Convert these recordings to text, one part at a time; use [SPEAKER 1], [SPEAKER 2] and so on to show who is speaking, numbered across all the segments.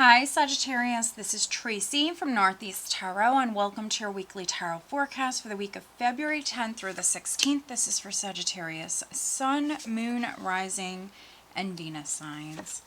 [SPEAKER 1] Hi Sagittarius, this is Tracy from Northeast Tarot and welcome to your weekly tarot forecast for the week of February 10th through the 16th. This is for Sagittarius, Sun, Moon, Rising, and Venus signs.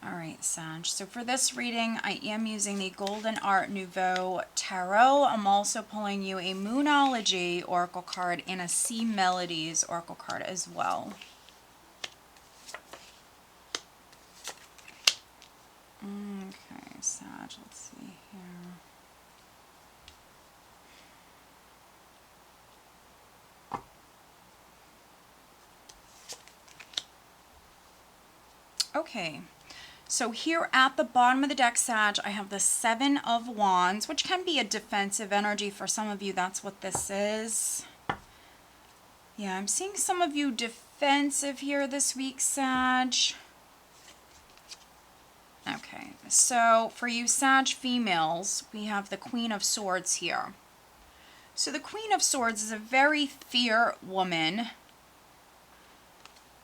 [SPEAKER 1] Alright Sag, so for this reading I am using the Golden Art Nouveau Tarot. I'm also pulling you a Moonology Oracle card and a Sea Melodies Oracle card as well. Okay, Sag, let's see here. Okay, so here at the bottom of the deck, Sag, I have the Seven of Wands, which can be a defensive energy for some of you. That's what this is. Yeah, I'm seeing some of you defensive here this week, Sag. Okay, so for you Sag females, we have the Queen of Swords here. So the Queen of Swords is a very fierce woman.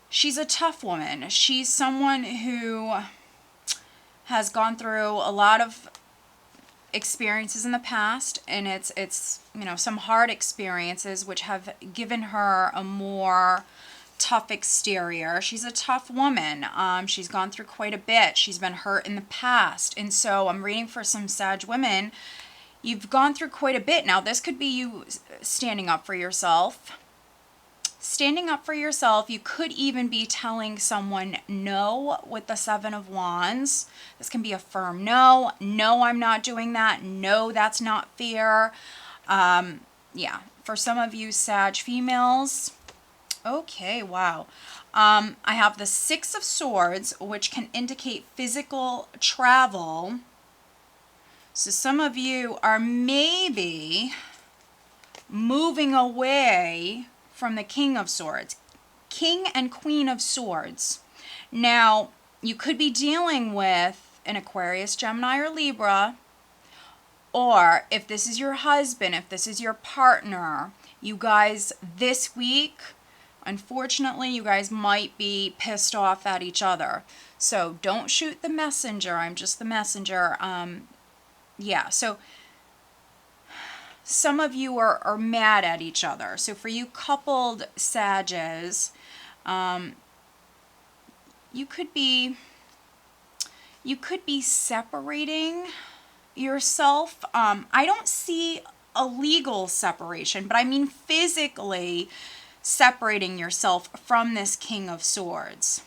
[SPEAKER 1] She's a tough woman. She's someone who has gone through a lot of experiences in the past, and it's you know, some hard experiences which have given her a more tough exterior. She's a tough woman. She's gone through quite a bit. She's been hurt in the past. And so I'm reading for some Sag women. You've gone through quite a bit. Now this could be you standing up for yourself. Standing up for yourself. You could even be telling someone no with the Seven of Wands. This can be a firm no. No, I'm not doing that. No, that's not fair. Yeah, for some of you Sag females. Okay, wow. I have the Six of Swords, which can indicate physical travel. So some of you are maybe moving away from the King of Swords. King and Queen of Swords. Now, you could be dealing with an Aquarius, Gemini, or Libra. Or if this is your husband, if this is your partner, you guys this week, unfortunately, you guys might be pissed off at each other. So don't shoot the messenger. I'm just the messenger. Yeah, so some of you are mad at each other. So for you coupled Sages, you could be separating yourself. I don't see a legal separation, but I mean physically separating yourself from this King of Swords.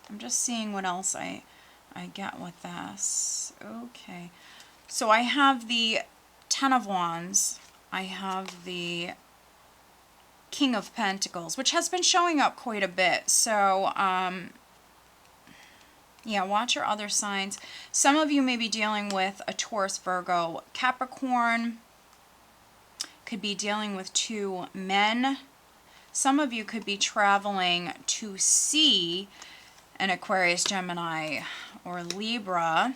[SPEAKER 1] I'm just seeing what else I get with this. Okay. So I have the Ten of Wands. I have the King of Pentacles, which has been showing up quite a bit. So, yeah, watch your other signs. Some of you may be dealing with a Taurus, Virgo, Capricorn. Could be dealing with two men. Some of you could be traveling to see an Aquarius, Gemini, or Libra.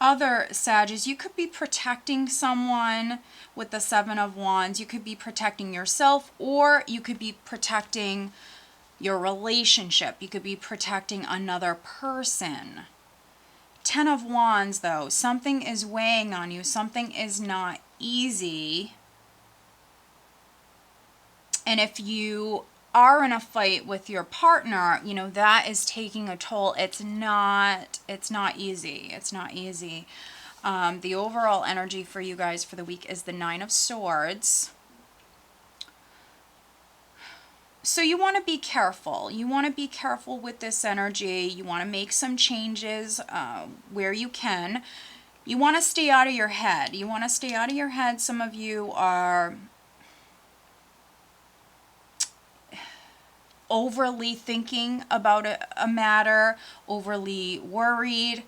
[SPEAKER 1] Other Sages, you could be protecting someone with the Seven of Wands. You could be protecting yourself, or you could be protecting your relationship. You could be protecting another person. Ten of Wands, though, something is weighing on you. Something is not easy. And if you are in a fight with your partner, you know, that is taking a toll. It's not easy. It's not easy. The overall energy for you guys for the week is the Nine of Swords. So you want to be careful. You want to be careful with this energy. You want to make some changes where you can. You want to stay out of your head. You want to stay out of your head. Some of you are overly thinking about a matter, overly worried,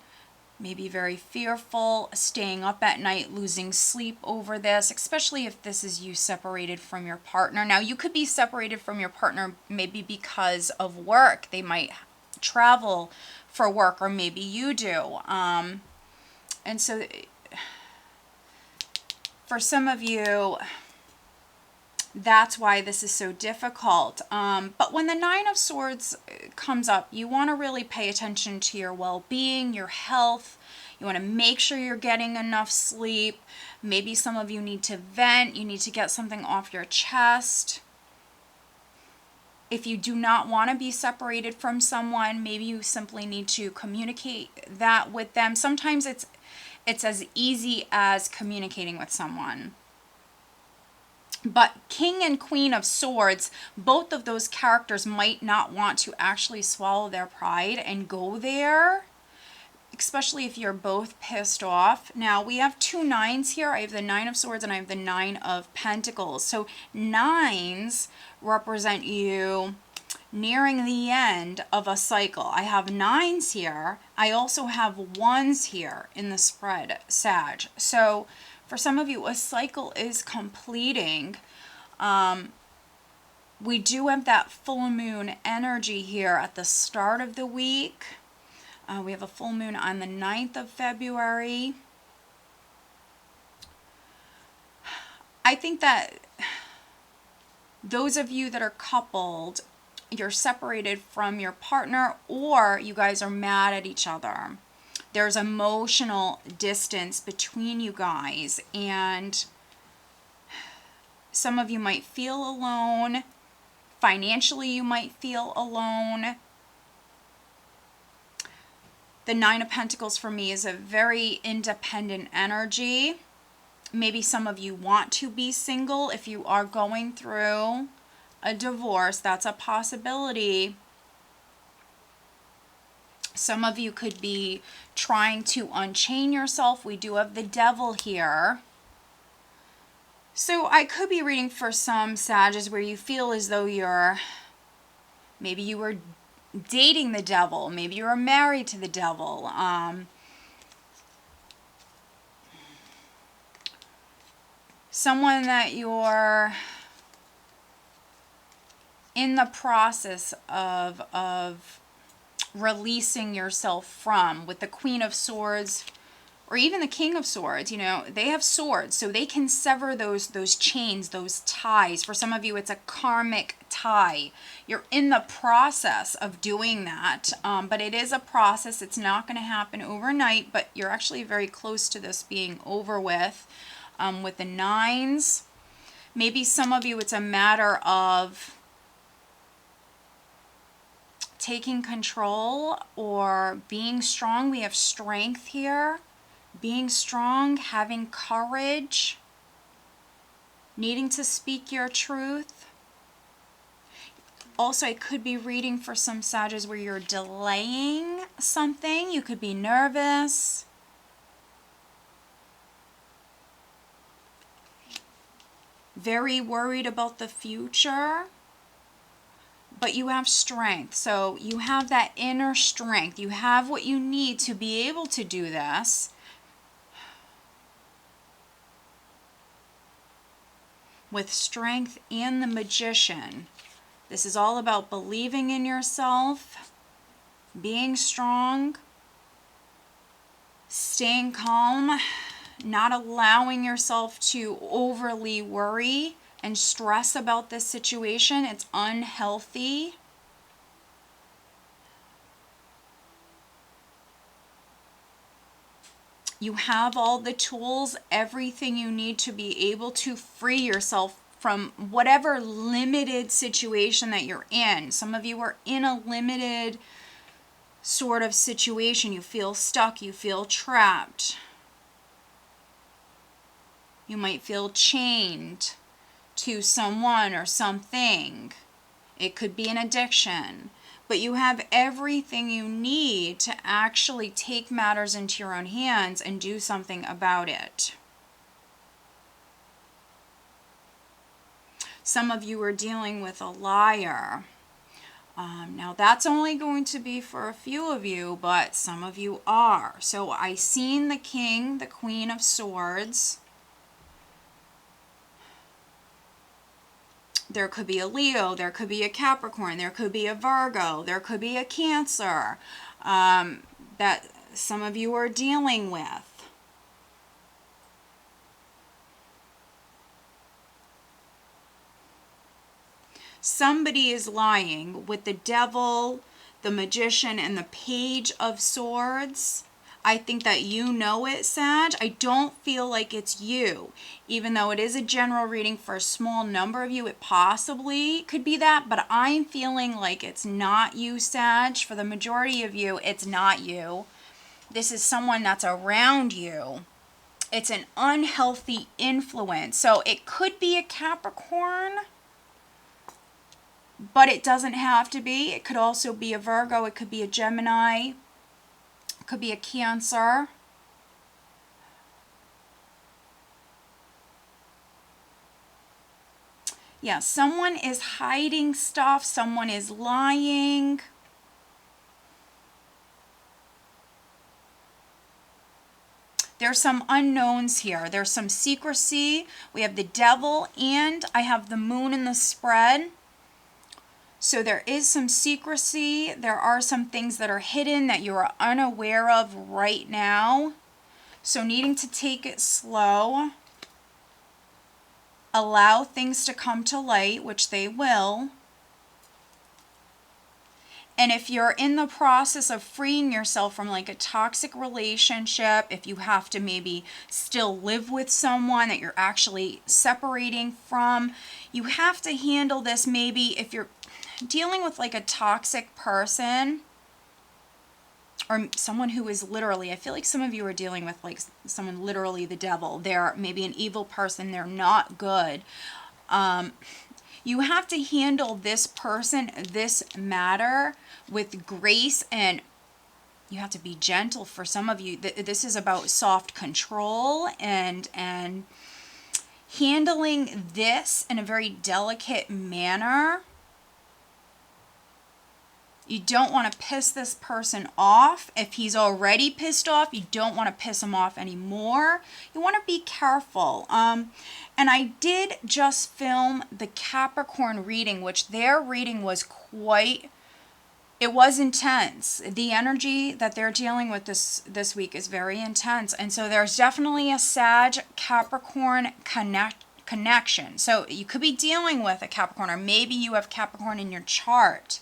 [SPEAKER 1] maybe very fearful, staying up at night, losing sleep over this, especially if this is you separated from your partner. Now, you could be separated from your partner maybe because of work. They might travel for work, or maybe you do. And so for some of you, that's why this is so difficult. But when the Nine of Swords comes up, you want to really pay attention to your well-being, your health. You want to make sure you're getting enough sleep. Maybe some of you need to vent. You need to get something off your chest. If you do not want to be separated from someone, maybe you simply need to communicate that with them. Sometimes it's as easy as communicating with someone. But King and Queen of Swords, both of those characters might not want to actually swallow their pride and go there, especially if you're both pissed off. Now, we have two nines here. I have the Nine of Swords and I have the Nine of Pentacles. So nines represent you nearing the end of a cycle. I have nines here. I also have ones here in the spread, Sag. So for some of you, a cycle is completing. We do have that full moon energy here at the start of the week. We have a full moon on the 9th of February. I think that those of you that are coupled, you're separated from your partner, or you guys are mad at each other. There's emotional distance between you guys, and some of you might feel alone. Financially, you might feel alone. The Nine of Pentacles for me is a very independent energy. Maybe some of you want to be single. If you are going through a divorce, that's a possibility. Some of you could be trying to unchain yourself. We do have the Devil here. So I could be reading for some Sages where you feel as though maybe you were dating the devil. Maybe you were married to the devil. Someone that you're in the process of releasing yourself from. With the Queen of Swords or even the King of Swords, you know, they have swords, so they can sever those chains, those ties. For some of you, it's a karmic tie. You're in the process of doing that, but it is a process. It's not going to happen overnight, but you're actually very close to this being over with the nines. Maybe some of you, it's a matter of taking control or being strong. We have strength here. Being strong, having courage, needing to speak your truth. Also, I could be reading for some Sages where you're delaying something. You could be nervous. Very worried about the future. But you have strength. So you have that inner strength. You have what you need to be able to do this. With strength and the Magician. This is all about believing in yourself, being strong, staying calm, not allowing yourself to overly worry and stress about this situation. It's unhealthy. You have all the tools, everything you need to be able to free yourself from whatever limited situation that you're in. Some of you are in a limited sort of situation. You feel stuck, you feel trapped. You might feel chained to someone or something. It could be an addiction. But you have everything you need to actually take matters into your own hands and do something about it. Some of you are dealing with a liar. Now that's only going to be for a few of you, but some of you are. So I seen the King, the Queen of Swords. There could be a Leo, there could be a Capricorn, there could be a Virgo, there could be a Cancer that some of you are dealing with. somebody is lying with the Devil, the Magician, and the Page of Swords. I think that you know it, Sag. I don't feel like it's you. Even though it is a general reading for a small number of you, it possibly could be that. But I'm feeling like it's not you, Sag. For the majority of you, it's not you. This is someone that's around you. It's an unhealthy influence. So it could be a Capricorn, but it doesn't have to be. It could also be a Virgo. It could be a Gemini. Could be a Cancer. Yeah, someone is hiding stuff. Someone is lying. There's some unknowns here. There's some secrecy. We have the Devil and I have the Moon in the spread. So there is some secrecy. There are some things that are hidden that you are unaware of right now. So needing to take it slow. Allow things to come to light, which they will. And if you're in the process of freeing yourself from like a toxic relationship, if you have to maybe still live with someone that you're actually separating from, you have to handle this maybe if you're dealing with like a toxic person or someone who is literally, I feel like some of you are dealing with like someone literally the devil. They're maybe an evil person. They're not good. You have to handle this person, this matter with grace, and you have to be gentle. For some of you, this is about soft control and handling this in a very delicate manner. You don't want to piss this person off. If he's already pissed off, you don't want to piss him off anymore. You want to be careful. And I did just film the Capricorn reading, which their reading was quite, it was intense. The energy that they're dealing with this week is very intense. And so there's definitely a Sag Capricorn connection. So you could be dealing with a Capricorn, or maybe you have Capricorn in your chart.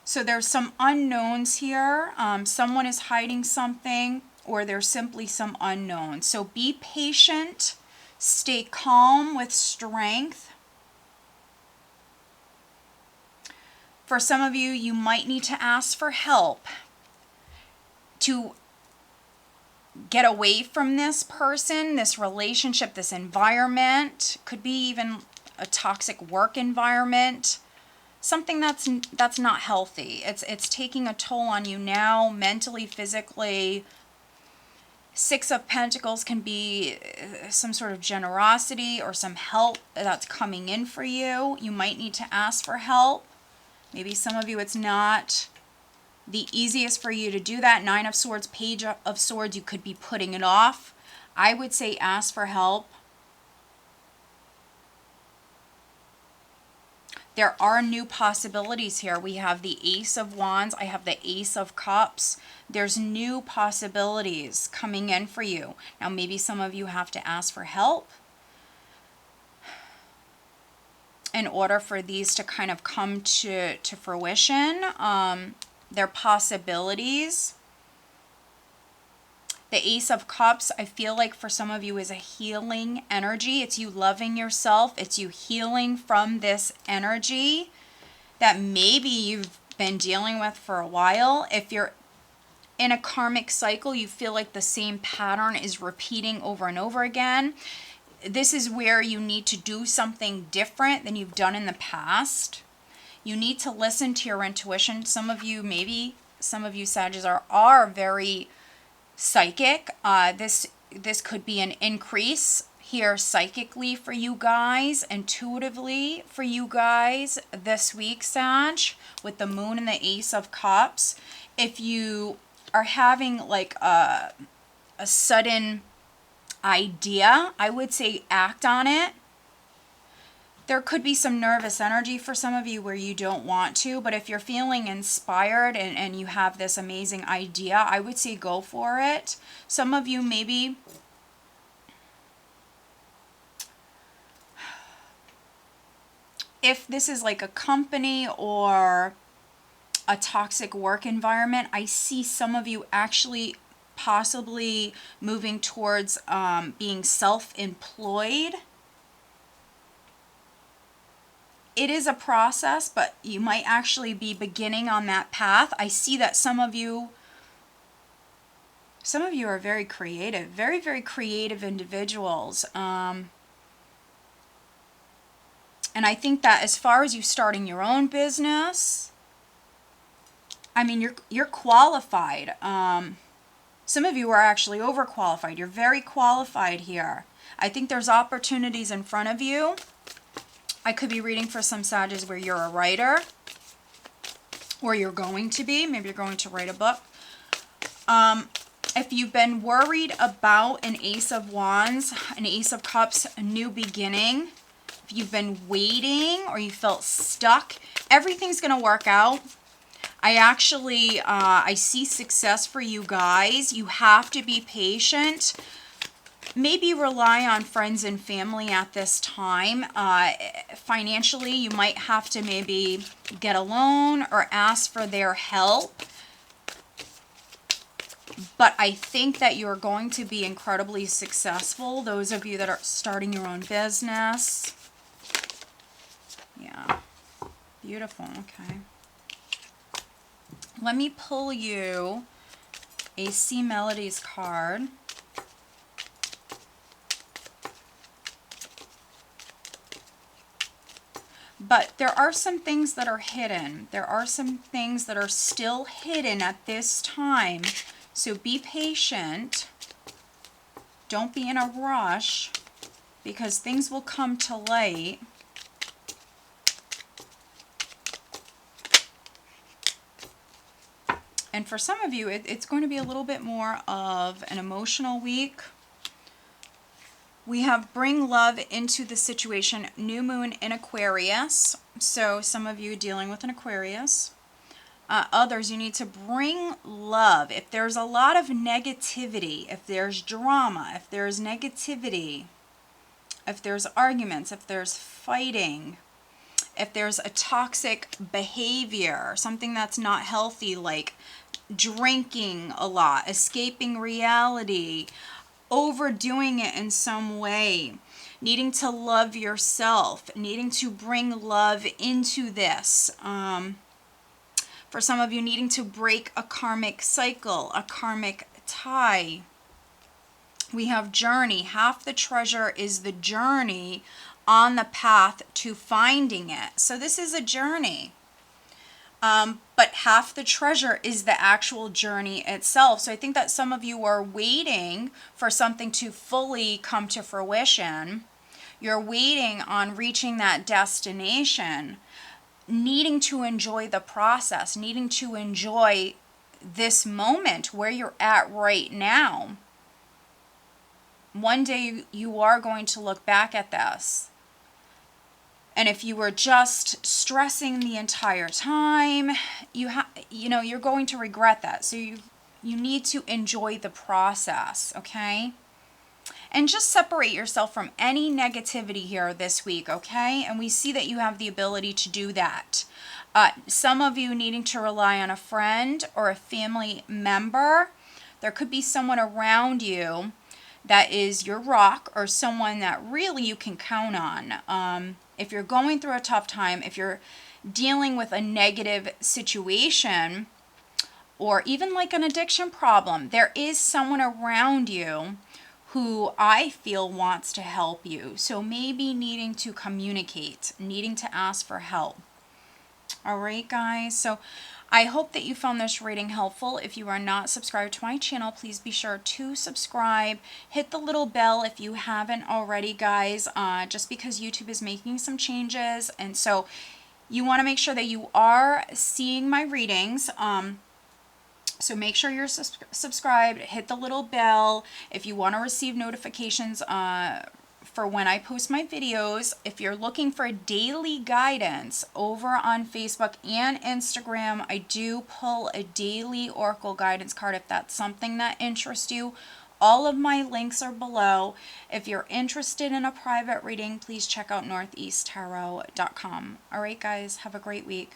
[SPEAKER 1] So there's some unknowns here. Someone is hiding something, or there's simply some unknown. So be patient. Stay calm with strength. For some of you, you might need to ask for help to get away from this person, this relationship, this environment. Could be even a toxic work environment. Something that's not healthy. It's taking a toll on you now, mentally, physically. Six of Pentacles can be some sort of generosity or some help that's coming in for you. You might need to ask for help. Maybe some of you, it's not the easiest for you to do that. Nine of Swords, Page of Swords, you could be putting it off. I would say ask for help. There are new possibilities here. We have the Ace of Wands. I have the Ace of Cups. There's new possibilities coming in for you. Now, maybe some of you have to ask for help in order for these to kind of come to fruition. They're possibilities. The Ace of Cups, I feel like for some of you is a healing energy. It's you loving yourself. It's you healing from this energy that maybe you've been dealing with for a while. If you're in a karmic cycle, you feel like the same pattern is repeating over and over again. This is where you need to do something different than you've done in the past. You need to listen to your intuition. Some of you, maybe some of you Sagittarius are very psychic. This could be an increase here psychically for you guys, intuitively for you guys this week, Sag, with the Moon and the Ace of Cups. If you are having like a sudden idea, I would say act on it. There could be some nervous energy for some of you where you don't want to, but if you're feeling inspired and you have this amazing idea, I would say go for it. Some of you maybe if this is like a company or a toxic work environment, I see some of you actually possibly moving towards being self-employed. It is a process, but you might actually be beginning on that path. I see that some of you are very creative, very, very creative individuals. And I think that as far as you starting your own business, I mean, you're qualified. Some of you are actually overqualified. You're very qualified here. I think there's opportunities in front of you. I could be reading for some Sagittarius where you're a writer, or you're going to be. Maybe you're going to write a book. If you've been worried about an Ace of Wands, an Ace of Cups, a new beginning, if you've been waiting or you felt stuck, everything's going to work out. I actually, I see success for you guys. You have to be patient. Maybe rely on friends and family at this time. Financially, you might have to maybe get a loan or ask for their help. But I think that you're going to be incredibly successful. Those of you that are starting your own business. Yeah. Beautiful. Okay. Let me pull you a C Melodies card. But there are some things that are hidden. There are some things that are still hidden at this time. So be patient. Don't be in a rush, because things will come to light. And for some of you, it's going to be a little bit more of an emotional week. We have bring love into the situation, new moon in Aquarius. So some of you dealing with an Aquarius. Others, you need to bring love. If there's a lot of negativity, if there's drama, if there's negativity, if there's arguments, if there's fighting, if there's a toxic behavior, something that's not healthy, like drinking a lot, escaping reality, overdoing it in some way, needing to love yourself, needing to bring love into this. For some of you, needing to break a karmic cycle, a karmic tie. We have journey. Half the treasure is the journey on the path to finding it. So this is a journey. But half the treasure is the actual journey itself. So I think that some of you are waiting for something to fully come to fruition. You're waiting on reaching that destination, needing to enjoy the process, needing to enjoy this moment where you're at right now. One day you are going to look back at this. And if you were just stressing the entire time, you're going to regret that. So you need to enjoy the process, okay? And just separate yourself from any negativity here this week, okay? And we see that you have the ability to do that. Some of you needing to rely on a friend or a family member. There could be someone around you that is your rock, or someone that really you can count on. If you're going through a tough time, if you're dealing with a negative situation, or even like an addiction problem, there is someone around you who I feel wants to help you. So maybe needing to communicate, needing to ask for help. All right, guys. So I hope that you found this reading helpful. If you are not subscribed to my channel, please be sure to subscribe. Hit the little bell if you haven't already, guys, just because YouTube is making some changes. And so you want to make sure that you are seeing my readings. So make sure you're subscribed. Hit the little bell if you want to receive notifications for when I post my videos. If you're looking for daily guidance over on Facebook and Instagram, I do pull a daily oracle guidance card if that's something that interests you. All of my links are below. If you're interested in a private reading, please check out northeasttarot.com. All right, guys, have a great week.